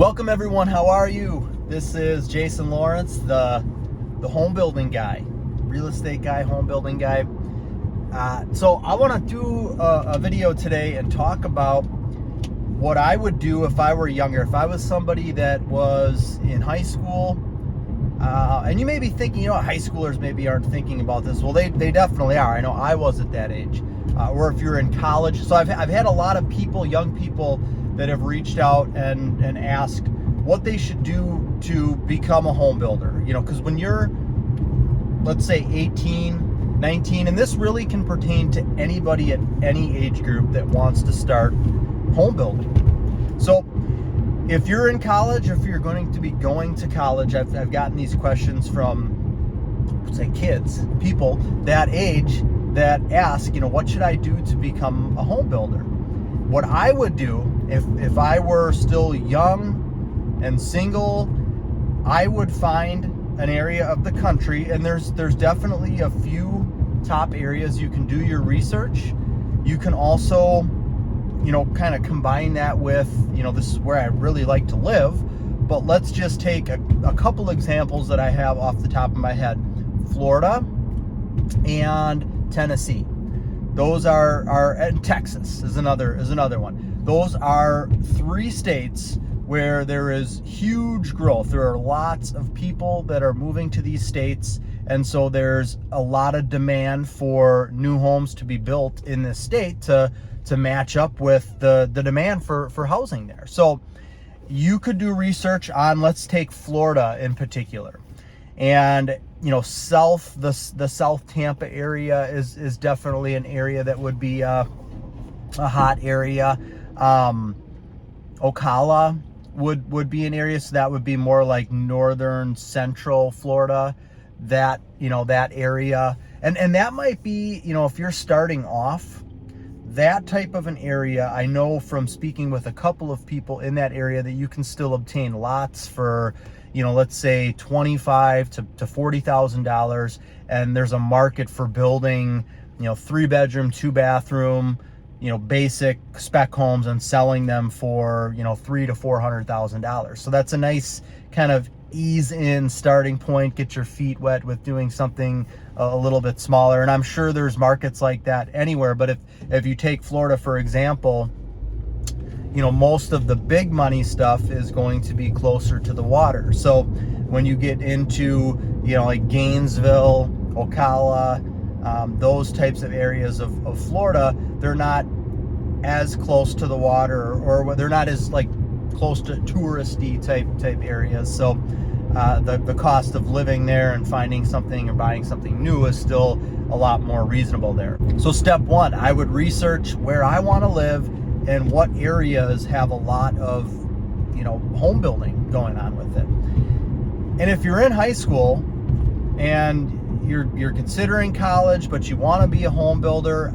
Welcome everyone, how are you? This is Jason Lawrence, the home building guy, real estate guy, home building guy. So I want to do a video today and talk about what I would do if I were younger, if I was somebody that was in high school. And you may be thinking, high schoolers maybe aren't thinking about this. Well, they definitely are. I know I was at that age. Or if you're in college. So I've had a lot of people, young people, that have reached out and asked what they should do to become a home builder. Because when you're, let's say 18, 19, and this really can pertain to anybody at any age group that wants to start home building. So if you're in college, if you're going to be going to college, I've gotten these questions from, say, kids, people that age that ask, what should I do to become a home builder? What I would do if I were still young and single, I would find an area of the country, and there's definitely a few top areas you can do your research. You can also, kind of combine that with, this is where I really like to live. But let's just take a couple examples that I have off the top of my head. Florida and Tennessee. Those are and Texas is another one. Those are three states where there is huge growth. There are lots of people that are moving to these states, and so there's a lot of demand for new homes to be built in this state to match up with the demand for housing there. So you could do research on, let's take Florida in particular. And the South Tampa area is definitely an area that would be a hot area. Ocala would be an area, so that would be more like northern central Florida, that area. And that might be, if you're starting off, that type of an area. I know from speaking with a couple of people in that area that you can still obtain lots for, let's say $25,000 to $40,000, and there's a market for building, 3-bedroom, 2-bathroom, basic spec homes and selling them for, $300,000 to $400,000. So that's a nice kind of ease in starting point, get your feet wet with doing something a little bit smaller. And I'm sure there's markets like that anywhere. But if you take Florida, for example, most of the big money stuff is going to be closer to the water. So when you get into, like Gainesville, Ocala, those types of areas of Florida, they're not as close to the water, or they're not as close to touristy type areas. So the cost of living there and finding something or buying something new is still a lot more reasonable there. So step one, I would research where I want to live and what areas have a lot of, home building going on with it. And if you're in high school and you're considering college, but you want to be a home builder,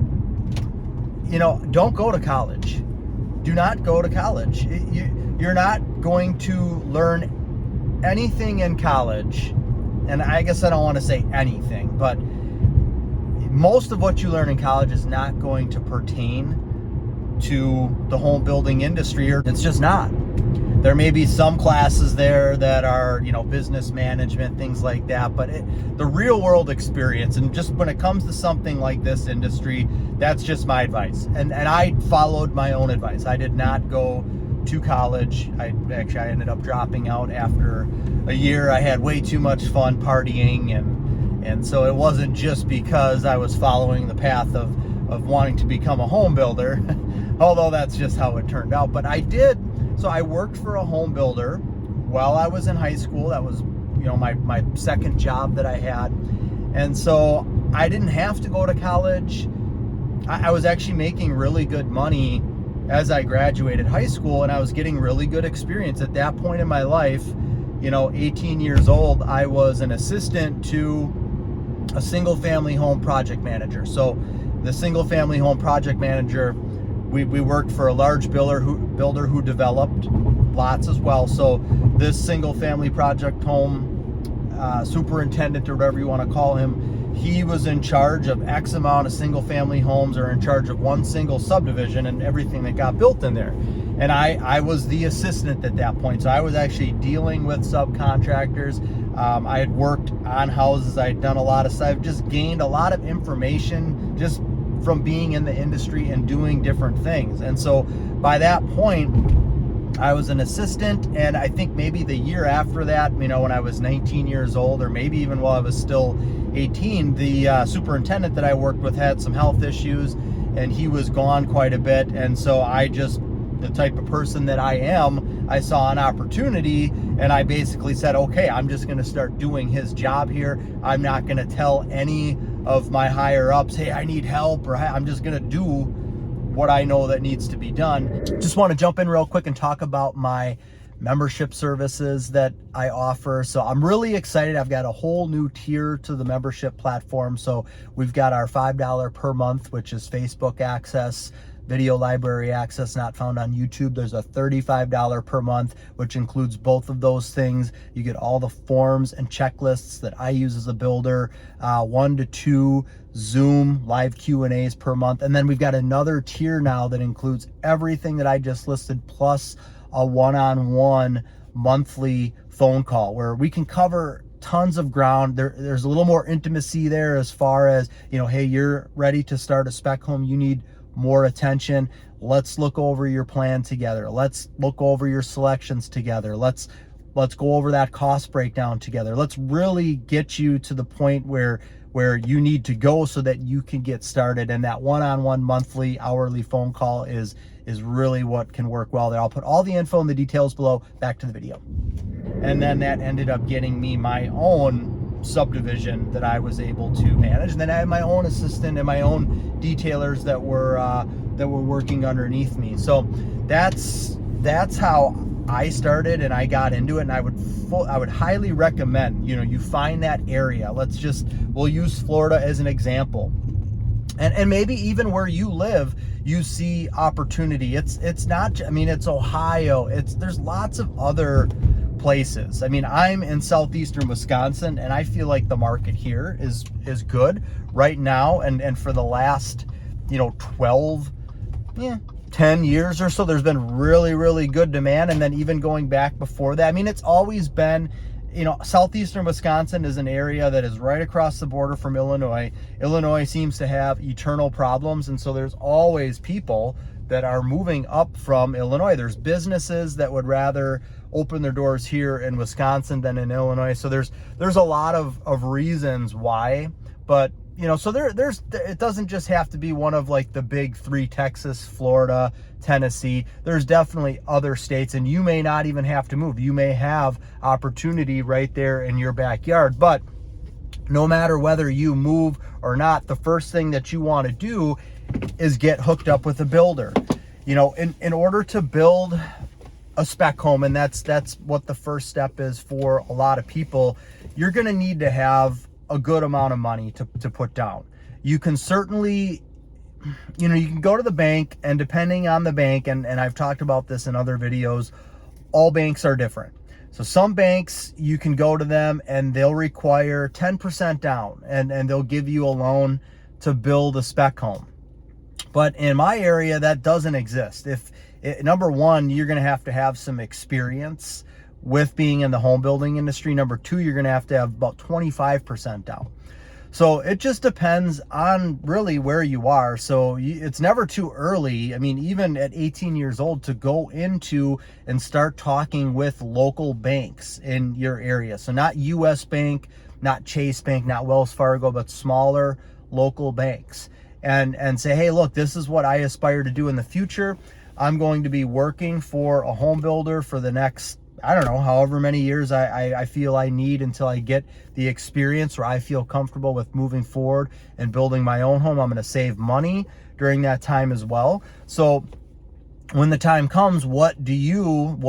don't go to college. Do not go to college. You're not going to learn anything in college. And I guess I don't want to say anything, but most of what you learn in college is not going to pertain to the home building industry, or it's just not. There may be some classes there that are, business management, things like that, but the real world experience, and just when it comes to something like this industry, that's just my advice. And I followed my own advice. I did not go to college. I ended up dropping out after a year. I had way too much fun partying, and so it wasn't just because I was following the path of wanting to become a home builder, although that's just how it turned out. But I did. So I worked for a home builder while I was in high school. That was, my second job that I had. And so I didn't have to go to college. I was actually making really good money as I graduated high school, and I was getting really good experience. At that point in my life, 18 years old, I was an assistant to a single family home project manager. So the single family home project manager, we worked for a large builder who developed lots as well. So this single family project home superintendent, or whatever you want to call him, he was in charge of X amount of single family homes, or in charge of one single subdivision and everything that got built in there. And I was the assistant at that point. So I was actually dealing with subcontractors. I had worked on houses. I had done a lot of stuff. I've just gained a lot of information just from being in the industry and doing different things. And so by that point, I was an assistant, and I think maybe the year after that, when I was 19 years old, or maybe even while I was still 18, the superintendent that I worked with had some health issues, and he was gone quite a bit. And so the type of person that I am, I saw an opportunity, and I basically said, okay, I'm just going to start doing his job here. I'm not going to tell any of my higher ups, hey, I need help, or I'm just going to do what I know that needs to be done. Just want to jump in real quick and talk about my membership services that I offer. So I'm really excited. I've got a whole new tier to the membership platform. So we've got our $5 per month, which is Facebook access, video library access not found on YouTube. There's a $35 per month, which includes both of those things. You get all the forms and checklists that I use as a builder, 1 to 2 Zoom live Q&As per month. And then we've got another tier now that includes everything that I just listed, plus a one-on-one monthly phone call where we can cover tons of ground. There's a little more intimacy there as far as, hey, you're ready to start a spec home. You need more attention. Let's look over your plan together. Let's look over your selections together. Let's go over that cost breakdown together. Let's really get you to the point where you need to go so that you can get started. And that one-on-one monthly hourly phone call is really what can work well there. I'll put all the info and the details below. Back to the video. And then that ended up getting me my own subdivision that I was able to manage. And then I had my own assistant and my own detailers that were working underneath me. So that's how I started and I got into it. And I would highly recommend, you find that area. We'll use Florida as an example. And maybe even where you live, you see opportunity. It's not, it's Ohio. There's lots of other places. I'm in southeastern Wisconsin, and I feel like the market here is good right now. And for the last, 10 years or so, there's been really, really good demand. And then even going back before that, it's always been, southeastern Wisconsin is an area that is right across the border from Illinois. Illinois seems to have eternal problems. And so there's always people that are moving up from Illinois. There's businesses that would rather open their doors here in Wisconsin than in Illinois. So there's a lot of reasons why, but so it doesn't just have to be one of like the big three: Texas, Florida, Tennessee. There's definitely other states, and you may not even have to move. You may have opportunity right there in your backyard. But no matter whether you move or not, the first thing that you want to do is get hooked up with a builder. In order to build a spec home, and that's what the first step is for a lot of people, you're going to need to have a good amount of money to put down. You can certainly, you can go to the bank, and depending on the bank, and I've talked about this in other videos, all banks are different. So some banks, you can go to them and they'll require 10% down, and they'll give you a loan to build a spec home. But in my area, that doesn't exist. Number one, you're going to have some experience with being in the home building industry. Number two, you're going to have about 25% down. So it just depends on really where you are. So it's never too early. Even at 18 years old, to go into and start talking with local banks in your area. So not US Bank, not Chase Bank, not Wells Fargo, but smaller local banks. And say, hey, look, this is what I aspire to do in the future. I'm going to be working for a home builder for the next, however many years I feel I need until I get the experience where I feel comfortable with moving forward and building my own home. I'm going to save money during that time as well. So when the time comes, Mr.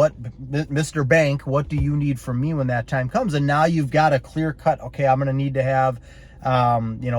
Bank, what do you need from me when that time comes? And now you've got a clear cut, okay, I'm going to need to have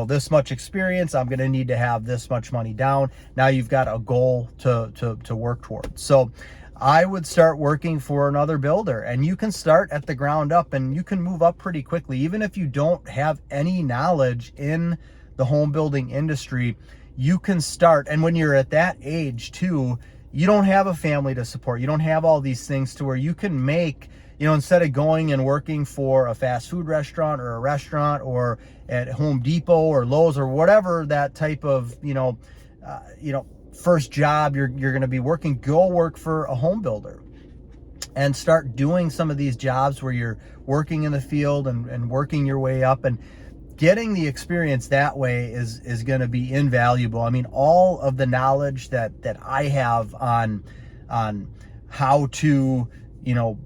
this much experience. I'm going to need to have this much money down. Now you've got a goal to work towards. So I would start working for another builder. And you can start at the ground up and you can move up pretty quickly. Even if you don't have any knowledge in the home building industry, you can start. And when you're at that age too, you don't have a family to support. You don't have all these things to where you can make, instead of going and working for a fast food restaurant or a restaurant or at Home Depot or Lowe's or whatever that type of, first job you're going to be working, go work for a home builder and start doing some of these jobs where you're working in the field and working your way up, and getting the experience that way is going to be invaluable. I mean, all of the knowledge that I have on how to,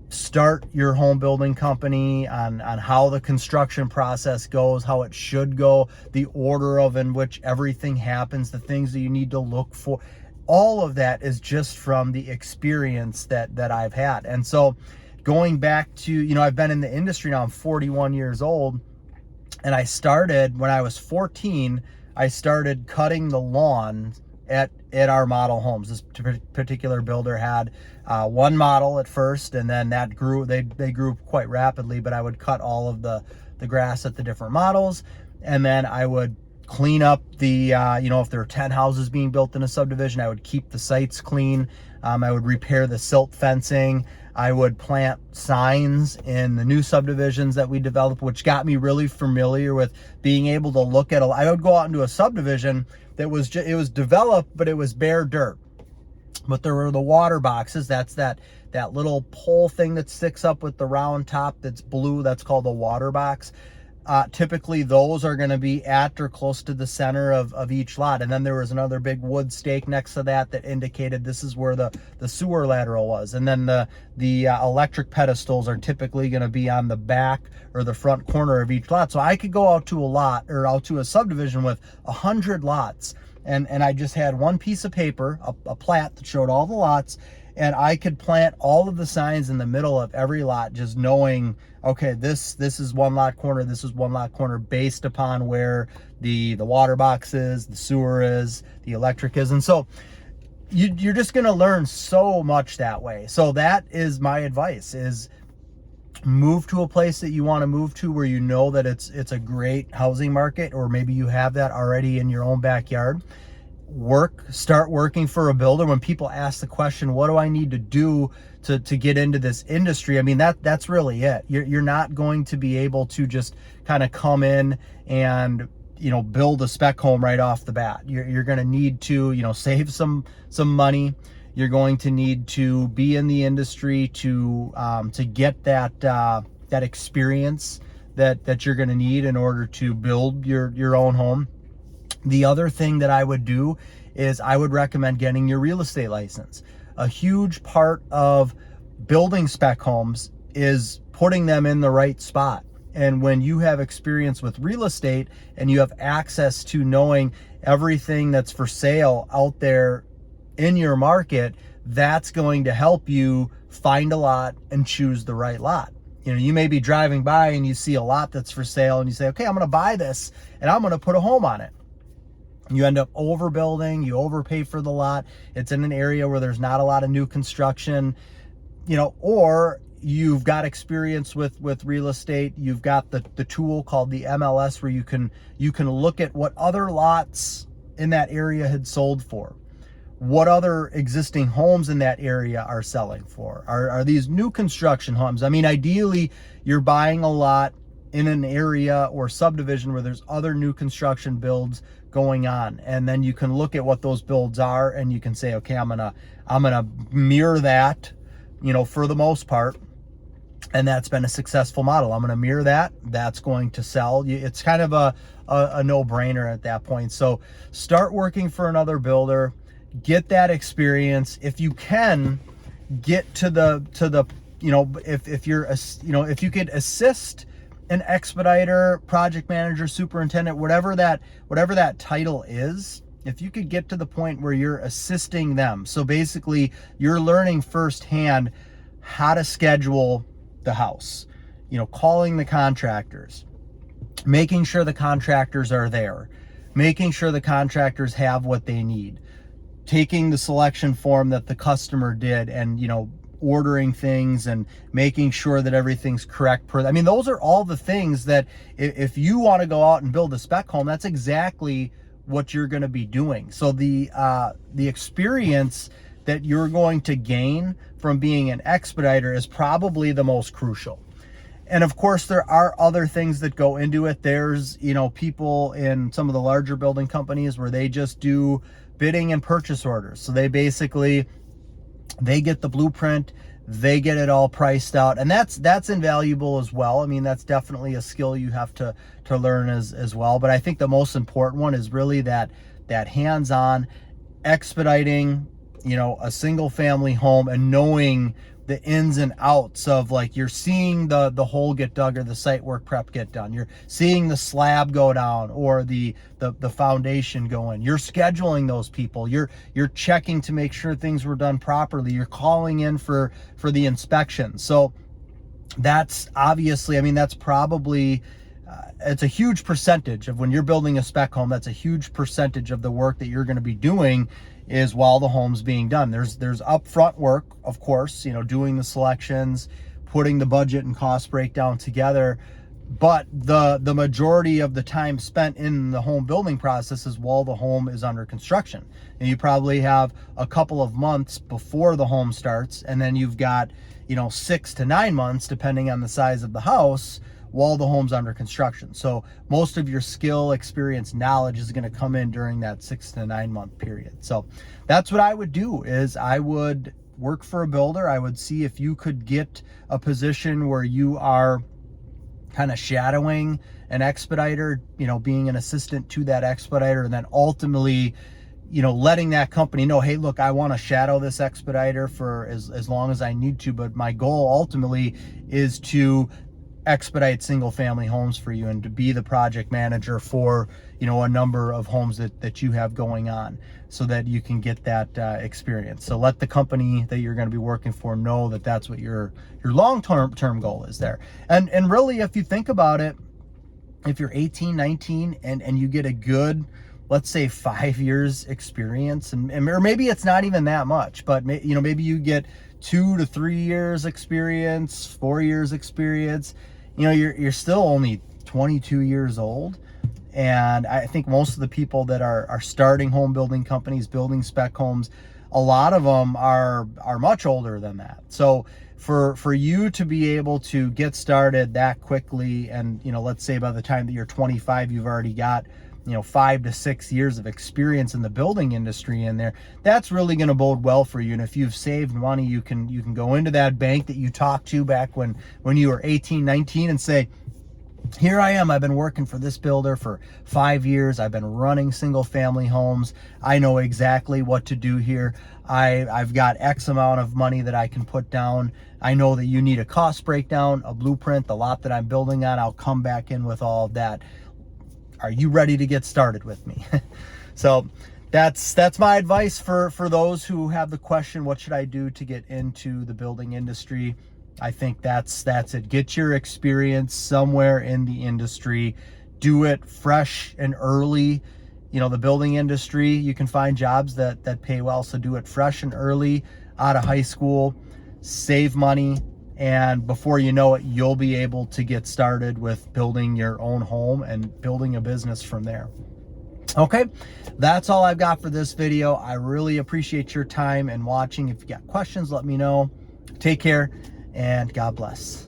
start your home building company, on how the construction process goes, how it should go, the order of in which everything happens, the things that you need to look for. All of that is just from the experience that I've had. And so going back to, I've been in the industry now, I'm 41 years old, and I started when I was 14, I started cutting the lawn at our model homes. This particular builder had one model at first, and then that grew, they grew quite rapidly, but I would cut all of the grass at the different models, and then I would clean up the, if there were 10 houses being built in a subdivision, I would keep the sites clean. I would repair the silt fencing. I would plant signs in the new subdivisions that we developed, which got me really familiar with being able to look at I would go out into a subdivision that was it was developed, but it was bare dirt. But there were the water boxes. That's that little pole thing that sticks up with the round top that's blue. That's called a water box. Typically those are going to be at or close to the center of each lot. And then there was another big wood stake next to that indicated this is where the sewer lateral was. And then the electric pedestals are typically going to be on the back or the front corner of each lot. So I could go out to a lot or out to a subdivision with 100 lots. And I just had one piece of paper, a plat that showed all the lots, and I could plant all of the signs in the middle of every lot, just knowing, okay, this is one lot corner, this is one lot corner, based upon where the water box is, the sewer is, the electric is. And so you're just going to learn so much that way. So that is my advice, is move to a place that you want to move to where you know that it's a great housing market, or maybe you have that already in your own backyard. Start working for a builder. When people ask the question, what do I need to do to get into this industry? I mean, that's really it. You're not going to be able to just kind of come in and, build a spec home right off the bat. You're going to need to, save some money. You're going to need to be in the industry to get that experience that you're going to need in order to build your own home. The other thing that I would do is I would recommend getting your real estate license. A huge part of building spec homes is putting them in the right spot. And when you have experience with real estate and you have access to knowing everything that's for sale out there in your market, that's going to help you find a lot and choose the right lot. You may be driving by and you see a lot that's for sale and you say, okay, I'm going to buy this and I'm going to put a home on it. You end up overbuilding, you overpay for the lot. It's in an area where there's not a lot of new construction, or you've got experience with real estate. You've got the tool called the MLS where you can look at what other lots in that area had sold for. What other existing homes in that area are selling for? Are these new construction homes? I mean, ideally, you're buying a lot in an area or subdivision where there's other new construction builds going on, and then you can look at what those builds are and you can say, okay, I'm gonna mirror that, for the most part, and that's been a successful model. I'm gonna mirror that. That's going to sell. It's kind of a no-brainer at that point. So start working for another builder, get that experience. If you can get to the if you could assist an expediter, project manager, superintendent, whatever that title is, if you could get to the point where you're assisting them. So basically you're learning firsthand how to schedule the house, calling the contractors, making sure the contractors are there, making sure the contractors have what they need, taking the selection form that the customer did and, you know, ordering things and making sure that everything's correct I mean, those are all the things that if you want to go out and build a spec home, that's exactly what you're going to be doing. So the experience that you're going to gain from being an expediter is probably the most crucial. And of course, there are other things that go into it. There's, you know, people in some of the larger building companies where they just do bidding and purchase orders. So they basically, they get the blueprint, they get it all priced out, and that's invaluable as well. I mean, that's definitely a skill you have to learn as well. But I think the most important one is really that hands-on expediting, you know, a single family home and knowing the ins and outs of, like, you're seeing the hole get dug or the site work prep get done. You're seeing the slab go down or the foundation go in. You're scheduling those people. You're checking to make sure things were done properly. You're calling in for the inspection. So that's obviously, I mean, that's probably, it's a huge percentage of when you're building a spec home. That's a huge percentage of the work that you're going to be doing is while the home's being done. There's upfront work, of course, you know, doing the selections, putting the budget and cost breakdown together. But the majority of the time spent in the home building process is while the home is under construction. And you probably have a couple of months before the home starts, and then you've got, you know, 6 to 9 months, depending on the size of the house, while the home's under construction. So most of your skill, experience, knowledge is going to come in during that 6 to 9 month period. So that's what I would do, is I would work for a builder. I would see if you could get a position where you are kind of shadowing an expediter, you know, being an assistant to that expediter, and then ultimately, you know, letting that company know, hey, look, I want to shadow this expediter for as long as I need to, but my goal ultimately is to expedite single family homes for you and to be the project manager for, you know, a number of homes that you have going on, so that you can get that experience. So let the company that you're going to be working for know that that's what your long-term goal is there. And really, if you think about it, if you're 18, 19 and you get a good, let's say 5 years experience, and or maybe it's not even that much, but you know, maybe you get 2 to 3 years experience, 4 years experience, you know, you're still only 22 years old. And I think most of the people that are starting home building companies, building spec homes, a lot of them are much older than that. So for you to be able to get started that quickly, and, you know, let's say by the time that you're 25, you've already got, you know, 5 to 6 years of experience in the building industry in there, that's really going to bode well for you. And if you've saved money, you can go into that bank that you talked to back when you were 18, 19 and say, here I am, I've been working for this builder for 5 years. I've been running single family homes. I know exactly what to do here. I've got X amount of money that I can put down. I know that you need a cost breakdown, a blueprint, the lot that I'm building on. I'll come back in with all of that. Are you ready to get started with me? So that's my advice for those who have the question, what should I do to get into the building industry? I think that's it. Get your experience somewhere in the industry. Do it fresh and early. You know, the building industry, you can find jobs that pay well, so do it fresh and early out of high school. Save money, and before you know it, you'll be able to get started with building your own home and building a business from there. Okay, that's all I've got for this video. I really appreciate your time and watching. If you got questions, let me know. Take care, and God bless.